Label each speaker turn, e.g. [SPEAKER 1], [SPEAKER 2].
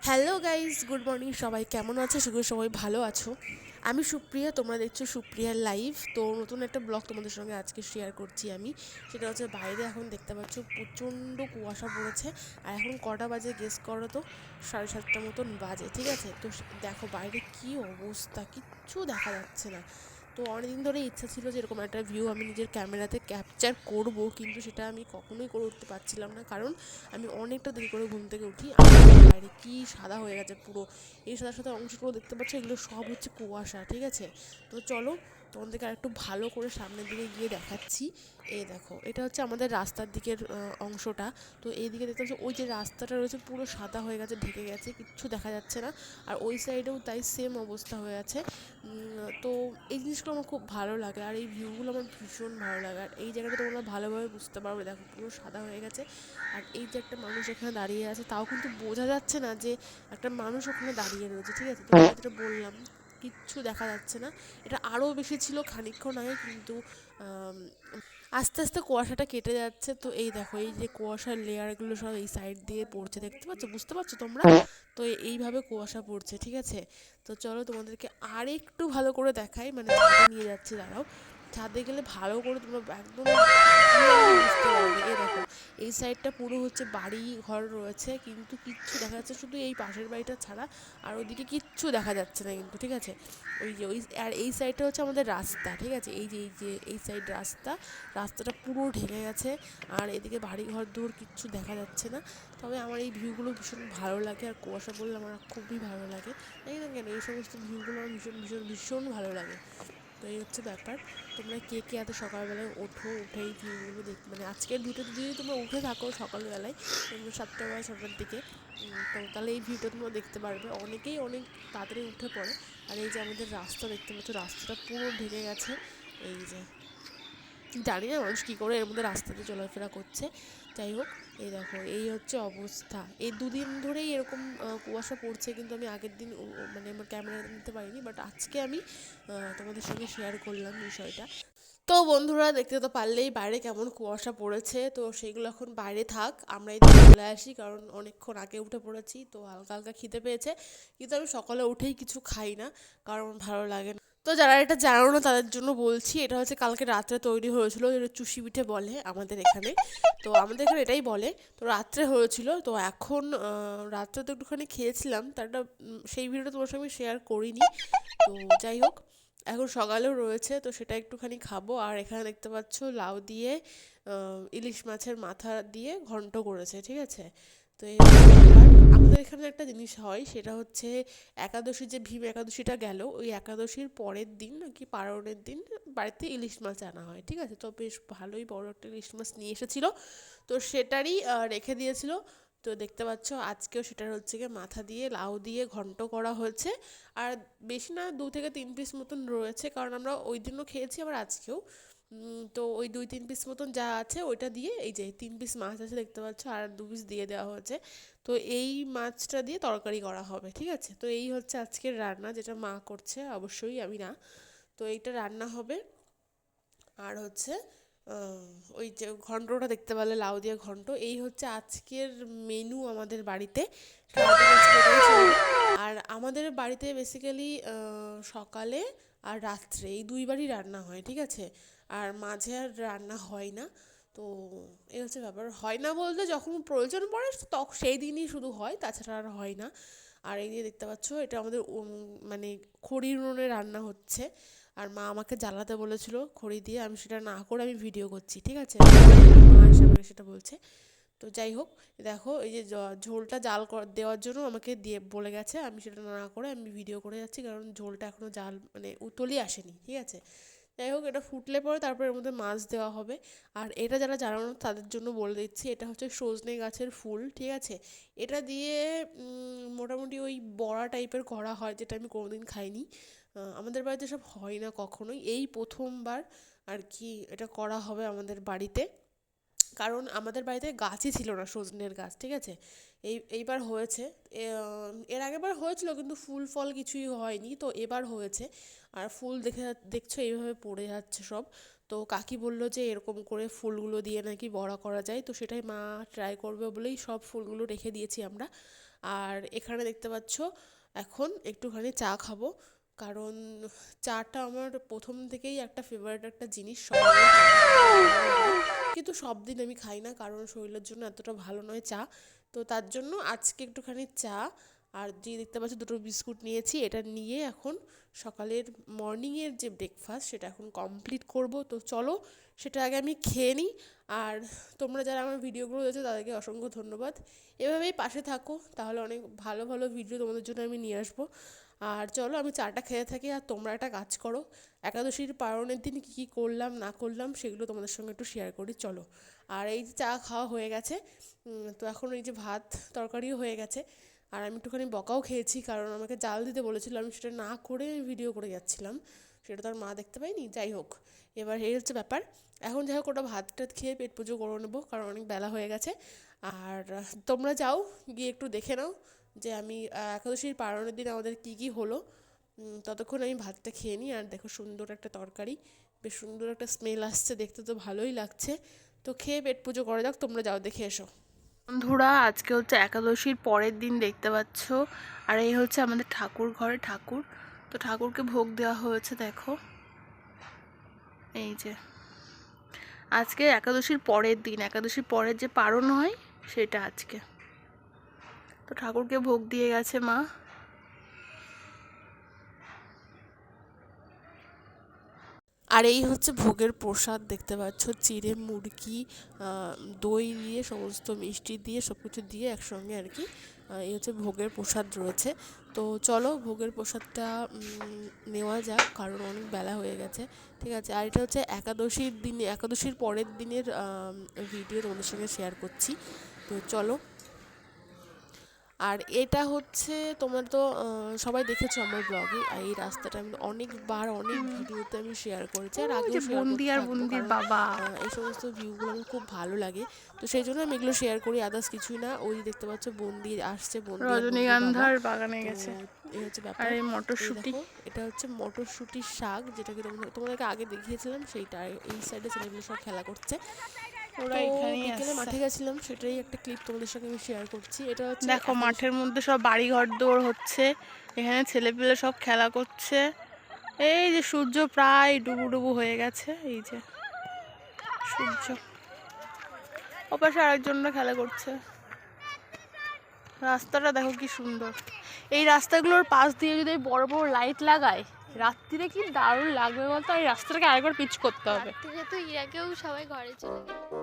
[SPEAKER 1] Hello guys, good morning. সবাই কেমন আছো? আশা করি সবাই ভালো আছো। আমি সুপ্রিয়া, তোমরা দেখছো সুপ্রিয়ার লাইভ। তো নতুন একটা ব্লগ তোমাদের সঙ্গে আজকে শেয়ার করছি আমি। সেটা হচ্ছে বাইরে এখন দেখতে পাচ্ছ প্রচণ্ড কুয়াশা পড়েছে। আর এখন কটা বাজে গেস করো তো? 7:30 মতন বাজে, ঠিক আছে? তো দেখো বাইরে কি অবস্থা, কিচ্ছু দেখা যাচ্ছে না। তো অনেকদিন ধরে ইচ্ছা ছিল যে এরকম একটা ভিউ আমি নিজের ক্যামেরাতে ক্যাপচার করব, কিন্তু সেটা আমি কখনোই করে উঠতে পারছিলাম না, কারণ আমি অনেকটা দেরি করে ঘুম থেকে উঠি। আর বাইরে কি সাদা হয়ে গেছে পুরো, এই সাদা সাদা অংশগুলো দেখতে পাচ্ছ, এগুলো সব হচ্ছে কুয়াশা, ঠিক আছে? তো চলো তোমাদেরকে আর একটু ভালো করে সামনের দিকে গিয়ে দেখাচ্ছি। এই দেখো, এটা হচ্ছে আমাদের রাস্তার দিকের অংশটা। তো এইদিকে দেখতে পাচ্ছ ওই যে রাস্তাটা রয়েছে পুরো সাদা হয়ে গেছে, ঢেকে গেছে, কিচ্ছু দেখা যাচ্ছে না। আর ওই সাইডেও তাই সেম অবস্থা হয়ে আছে। তো এই জিনিসগুলো আমার খুব ভালো লাগে, আর এই ভিউগুলো আমার ভীষণ ভালো লাগে। আর এই জায়গাটা তোমরা ভালোভাবে বুঝতে পারবে, দেখো পুরো সাদা হয়ে গেছে। আর এই যে একটা মানুষ এখানে দাঁড়িয়ে আছে, তাও কিন্তু বোঝা যাচ্ছে না যে একটা মানুষ ওখানে দাঁড়িয়ে রয়েছে, ঠিক আছে? তোমাকে যেটা বললাম, কিচ্ছু দেখা যাচ্ছে না। এটা আরও বেশি ছিল খানিকক্ষণ আগে, কিন্তু আম, আস্তে আস্তে কুয়াশাটা কেটে যাচ্ছে। তো এই দেখো, এই যে কুয়াশার লেয়ারগুলো সব এই সাইড দিয়ে পড়ছে, দেখতে পাচ্ছ? বুঝতে পারছো তোমরা? তো এইভাবে কুয়াশা পড়ছে, ঠিক আছে? তো চলো তোমাদেরকে আর একটু ভালো করে দেখাই, মানে ছাদে নিয়ে যাচ্ছি, দাঁড়াও। ছাদে গেলে ভালো করে তোমরা একদম ক্লিয়ারলি বুঝতে পারবে। এই দেখো, এই সাইডটা পুরো হচ্ছে বাড়ি ঘর রয়েছে, কিন্তু কিচ্ছু দেখা যাচ্ছে শুধু এই পাশের বাড়িটা ছাড়া। আর ওইদিকে কিচ্ছু দেখা যাচ্ছে না কিন্তু, ঠিক আছে? ওই যে ওই, আর এই সাইডটা হচ্ছে আমাদের রাস্তা, ঠিক আছে? এই যে এই সাইড রাস্তা, রাস্তাটা পুরো ঢেকে গেছে। আর এদিকে বাড়ি ঘর দূর কিচ্ছু দেখা যাচ্ছে না। তবে আমার এই ভিউগুলো ভীষণ ভালো লাগে, আর কুয়াশা পড়লে আমার খুবই ভালো লাগে। জানি না কেন এই সমস্ত ভিউগুলো আমার ভীষণ ভীষণ ভীষণ ভালো লাগে। তো এই হচ্ছে ব্যাপার। তোমরা কে কে এত সকালবেলায় ওঠো, উঠে এই ভিউগুলো দেখ, মানে আজকের ভিউটা যদি তোমরা উঠে থাকো সকালবেলায়, তোমরা 7টা বা 6টার দিকে, তো তাহলে এই ভিউটা তোমরা দেখতে পারবে। অনেকেই অনেক তাড়াতাড়ি উঠে পড়ে। আর এই যে আমাদের রাস্তা দেখতে পাচ্ছ, রাস্তাটা পুরো ঢেকে গেছে। এই যে, জানি না মানুষ কী করে এর মধ্যে রাস্তা দিয়ে চলাফেরা করছে। যাই হোক, এই দেখো এই হচ্ছে অবস্থা। এই দুদিন ধরেই এরকম কুয়াশা পড়ছে, কিন্তু আমি আগের দিন মানে আমার ক্যামেরা নিতে পারিনি, বাট আজকে আমি তোমাদের সঙ্গে শেয়ার করলাম বিষয়টা। তো বন্ধুরা, দেখতে তো পারলেই বাইরে কেমন কুয়াশা পড়েছে। তো সেইগুলো এখন বাইরে থাক, আমরা এদিকে চলে আসি, কারণ অনেকক্ষণ আগে উঠে পড়েছি, তো হালকা হালকা খিদে পেয়েছে। কিন্তু আমি সকালে উঠেই কিছু খাই না, কারণ ভালো লাগে না। তো যারা এটা জানো না তাদের জন্য বলছি, এটা হচ্ছে কালকে রাত্রে তৈরি হয়েছিল, এটা চুষি পিঠে বলে আমাদের এখানে। তো আমাদের এখানে এটাই বলে। তো রাত্রে হয়েছিল, তো এখন রাত্রে তো একটুখানি খেয়েছিলাম, তার একটা সেই ভিডিওটা তোমার সঙ্গে শেয়ার করিনি। তো যাই হোক, এখন সকালেও রয়েছে, তো সেটা একটুখানি খাবো। আর এখানে দেখতে পাচ্ছ লাউ দিয়ে ইলিশ মাছের মাথা দিয়ে ঘন্ট করেছে, ঠিক আছে? তো এই হচ্ছে ব্যাপার। আমাদের এখানে একটা জিনিস হয়, সেটা হচ্ছে একাদশী, যে ভীম একাদশীটা গেল, ওই একাদশীর পরের দিন নাকি পারণের দিন বাড়িতে ইলিশ মাছ আনা হয়, ঠিক আছে? তো বেশ ভালোই বড় একটা ইলিশ মাছ নিয়ে এসেছিলো, তো সেটারই রেখে দিয়েছিল। তো দেখতে পাচ্ছ আজকেও সেটার হচ্ছে গিয়ে মাথা দিয়ে লাউ দিয়ে ঘন্ট করা হয়েছে। আর বেশি না, 2 থেকে 3 পিস মতন রয়েছে, কারণ আমরা ওই দিনও খেয়েছি, আবার আজকেও। তো ওই 2-3 পিস মতন যা আছে ওইটা দিয়ে, এই যে 3 পিস মাছ আছে দেখতে পাচ্ছ, আর 2 পিস দিয়ে দেওয়া হয়েছে। তো এই মাছটা দিয়ে তরকারি করা হবে, ঠিক আছে? তো এই হচ্ছে আজকের রান্না, যেটা মা করছে, অবশ্যই আমি না। তো এইটা রান্না হবে। আর হচ্ছে ওই যে ঘন্টটা দেখতে পেলে, লাউ দিয়ে ঘন্ট, এই হচ্ছে আজকের মেনু আমাদের বাড়িতে। সারাদিন আজকে এটাই চলবে। আর আমাদের বাড়িতে বেসিক্যালি সকালে আর রাত্রে এই দুইবারই রান্না হয়, ঠিক আছে? আর মাঝে আর রান্না হয় না। তো এই হচ্ছে ব্যাপার, হয় না বলতে যখন প্রয়োজন পড়ে তখন সেই দিনই শুধু হয়, তাছাড়া আর হয় না। আর এই যে দেখতে পাচ্ছ, এটা আমাদের মানে খড়ির উনুনে রান্না হচ্ছে। আর মা আমাকে জ্বালাতে বলেছিল খড়ি দিয়ে, আমি সেটা না করে আমি ভিডিও করছি, ঠিক আছে? মা এসে আমাকে সেটা বলছে। তো যাই হোক, দেখো এই যে ঝোলটা জাল দেওয়ার জন্য আমাকে দিয়ে বলে গেছে, আমি সেটা না করে আমি ভিডিও করে যাচ্ছি, কারণ ঝোলটা এখনও জাল মানে উতলই আসেনি, ঠিক আছে? যাই হোক, এটা ফুটলে পরে তারপর এর মধ্যে মাছ দেওয়া হবে। আর এটা যারা জানো না তাদের জন্য বলে দিচ্ছি, এটা হচ্ছে সজনে গাছের ফুল, ঠিক আছে? এটা দিয়ে মোটামুটি ওই বড়া টাইপের করা হয়, যেটা আমি কোনোদিন খাইনি। আমাদের বাড়িতে সব হয় না কখনোই, এই প্রথমবার আর কি এটা করা হবে আমাদের বাড়িতে। কারণ আমাদের বাড়িতে গাছই ছিল না সজনের গাছ, ঠিক আছে? এইবার হয়েছে। এর আগেরবার হয়েছিল, কিন্তু ফুল ফল কিছুই হয়নি, তো এবার হয়েছে। আর ফুল দেখছো এইভাবে পড়ে যাচ্ছে সব। তো কাকি বলল যে এরকম করে ফুলগুলো দিয়ে নাকি বড়া করা যায়, তো সেটাই মা ট্রাই করবে বলেই সব ফুলগুলো রেখে দিয়েছি আমরা। আর এখানে দেখতে পাচ্ছ এখন একটুখানি চা খাবো, কারণ চাটা আমার প্রথম থেকেই একটা ফেভারিট একটা জিনিস, সকালে চা খেতে আমার খুব ভালো লাগে, কিন্তু সব দিন আমি খাই না কারণ শরীরের জন্য এতটা ভালো নয় চা। তো তার জন্য আজকে একটুখানি চা আর যে দেখতে পাচ্ছ দুটো বিস্কুট নিয়েছি, এটা নিয়ে এখন সকালের মর্নিংয়ের যে ব্রেকফাস্ট সেটা এখন কমপ্লিট করব। তো চলো সেটা আগে আমি খেয়ে নিই। আর তোমরা যারা আমার ভিডিওগুলো দেখছো তাদেরকে অসংখ্য ধন্যবাদ, এভাবেই পাশে থাকো, তাহলে অনেক ভালো ভালো ভিডিও তোমাদের জন্য আমি নিয়ে আসবো। আর চলো আমি চাটা খেয়ে থাকি আর তোমরা একটা কাজ করো, একাদশীর পালনের দিন কী কী করলাম না করলাম সেগুলো তোমাদের সঙ্গে একটু শেয়ার করি চলো। আর এই যে চা খাওয়া হয়ে গেছে, তো এখন এই যে ভাত তরকারিও হয়ে গেছে, আর আমি একটুখানি বকাও খেয়েছি কারণ আমাকে জাল দিতে বলেছিল, আমি সেটা না করে ভিডিও করে যাচ্ছিলাম, সেটা তো আর মা দেখতে পাইনি। যাই হোক, এবার এই হচ্ছে ব্যাপার। এখন যাই হোক ওটা ভাত টাত খেয়ে পেট পুজো করে নেবো কারণ অনেক বেলা হয়ে গেছে। আর তোমরা যাও গিয়ে একটু দেখে নাও যে আমি একাদশীর পালনের দিন আমাদের কী কী হলো। ততক্ষণ আমি ভাতটা খেয়ে নিই। আর দেখো সুন্দর একটা তরকারি, বেশ সুন্দর একটা স্মেল আসছে, দেখতে তো ভালোই লাগছে। তো খেয়ে পেট পুজো করা যাক, তোমরা যাও দেখে এসো। বন্ধুরা আজকে হচ্ছে একাদশীর পরের দিন দেখতে পাচ্ছ, আর এই হচ্ছে আমাদের ঠাকুর ঘরে ঠাকুর। তো ঠাকুরকে ভোগ দেওয়া হয়েছে দেখো, এই যে আজকে একাদশীর পরের দিন, একাদশীর পরের যে পারণ হয় সেটা আজকে। তো ঠাকুরকে ভোগ দিয়ে গেছে মা। আর এই হচ্ছে ভোগের প্রসাদ দেখতে পাচ্ছ, চিড়ে মুরগি দই দিয়ে সমস্ত মিষ্টি দিয়ে সব কিছু দিয়ে একসঙ্গে আর কি, এই হচ্ছে ভোগের প্রসাদ রয়েছে। তো চলো ভোগের প্রসাদটা নেওয়া যাক কারণ অনেক বেলা হয়ে গেছে। ঠিক আছে, আর এটা হচ্ছে একাদশীর দিনে, একাদশীর পরের দিনের ভিডিও তোমাদের সঙ্গে শেয়ার করছি। তো চলো। আর এটা হচ্ছে তোমরা তো সবাই দেখেছো আমার ব্লগে, এই রাস্তাটা আমি অনেকবার অনেক ভিডিওতে আমি শেয়ার করেছি, আর আগেও শেয়ার করতে থাকবো কারণ এই সমস্ত ভিউগুলো আমার খুব ভালো লাগে। তো সেই জন্য আমি এগুলো শেয়ার করি, আদার্স কিছুই না। ওই দেখতে পাচ্ছ বন্দি আসছে, বন্দি রজনীগন্ধার বাগানে গেছে। এই হচ্ছে ব্যাপার। আর এই মটরশুঁটি, এটা হচ্ছে মটরশুঁটির শাক, যেটাকে তোমাদেরকে আগে দেখিয়েছিলাম সেইটা। এই সাইডে ছেলেগুলো সব খেলা করছে, ওরা বিকেলে মাঠে গেছিলাম, সেটাই একটা ক্লিপ তোমাদের সঙ্গে আমি শেয়ার করছি। এটা হচ্ছে দেখো মাঠের মধ্যে সব বাড়ি ঘর দৌড় হচ্ছে, এখানে ছেলেপিলে সব খেলা করছে। এই যে সূর্য প্রায় ডুবু ডুবু হয়ে গেছে, এই যে সূর্য, ওপাশে আরেকজনরা খেলা করছে। রাস্তাটা দেখো কি সুন্দর, এই রাস্তাগুলোর পাশ দিয়ে যদি বড় বড় লাইট লাগায় রাত্রিরে কি দারুণ লাগবে বলতো। এই রাস্তাটাকে আরেকবার পিচ করতে হবে।
[SPEAKER 2] রাত্রিরে তো ইরাকেও সবাই ঘরে চলে গেল।